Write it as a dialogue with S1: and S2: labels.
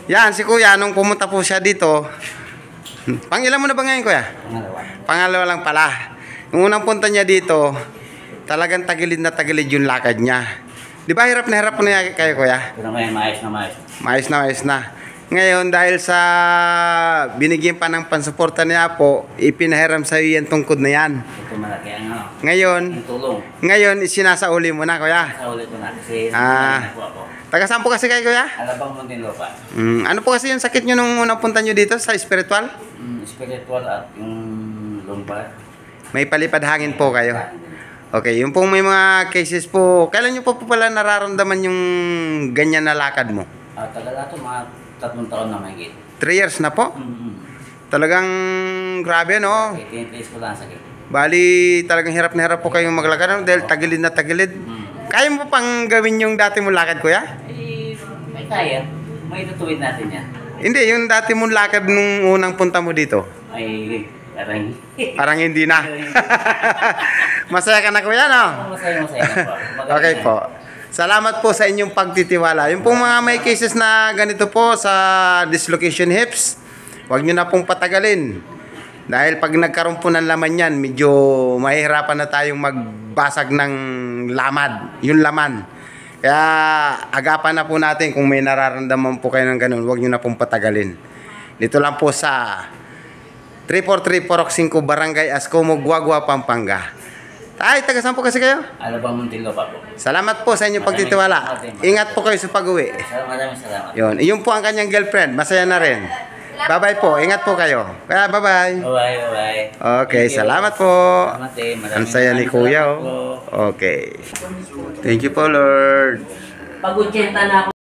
S1: Yan, si kuya, nung pumunta po siya dito, pangilan mo na ba ngayon, kuya?
S2: Pangalawa.
S1: Pangalawa lang pala. Nung unang punta niya dito, talagang tagilid na tagilid yung lakad niya. Di ba hirap na kayo, kuya?
S2: Pero ngayon, maayos na maayos.
S1: Maayos na. Ngayon, dahil sa binigyan pa ng pansuporta niya po, ipinahiram sa iyo yung tungkod na yan.
S2: Ito malaki ang ano.
S1: Ngayon,
S2: Ang tulong.
S1: ngayon, isinasauli mo na, kuya.
S2: Sa ulit ko na kasi
S1: Ah.
S2: po ako.
S1: Taga saan po kasi kayo, kuya?
S2: Alabang Muntinlupa.
S1: Ano po kasi yung sakit nyo nung unang punta nyo dito sa spiritual?
S2: Spiritual at yung lumbar.
S1: May palipad hangin po kayo. Okay, yung pong may mga cases po, kailan nyo po pala nararamdaman yung ganyan na lakad mo?
S2: Tagal na ito, mga 3 taon na mahigit.
S1: 3 years na po? Talagang grabe, no?
S2: Tinitis ko lang ang sakit.
S1: Bali, talagang hirap na hirap po kayong maglakad, no? Dahil tagilid na tagilid. Kaya mo pang gawin yung dati mong lakad, kuya?
S2: May kaya. May tutuwid natin yan.
S1: Hindi, yung dati mong lakad nung unang punta mo dito.
S2: Ay, parang...
S1: Parang hindi na. Masaya ka na, kuya, no?
S2: Masaya na po.
S1: Okay po. Salamat po sa inyong pagtitiwala. Yung pong mga may cases na ganito po sa dislocation hips, huwag nyo na pong patagalin. Dahil pag nagkaroon po ng laman yan, medyo mahihirapan na tayong magbasag ng yung laman. Kaya agapan na po natin kung may nararamdaman po kayo ng ganun, huwag nyo na pong patagalin. Dito lang po sa 343-405 Barangay Ascomo, Guagua, Pampanga. Tay, taga saan po kasi kayo?
S2: Alabang Muntinlupa po.
S1: Salamat po sa inyong pagtitiwala. Ingat po kayo sa pag-uwi.
S2: Maraming salamat.
S1: Yun po ang kanyang girlfriend. Masaya na rin. Bye-bye po. Ingat po kayo. Kaya bye-bye.
S2: Bye-bye.
S1: Okay, salamat po. Ang saya ni Kuya.
S2: Po.
S1: Okay. Thank you po, Lord.
S2: Pag-80 na ako.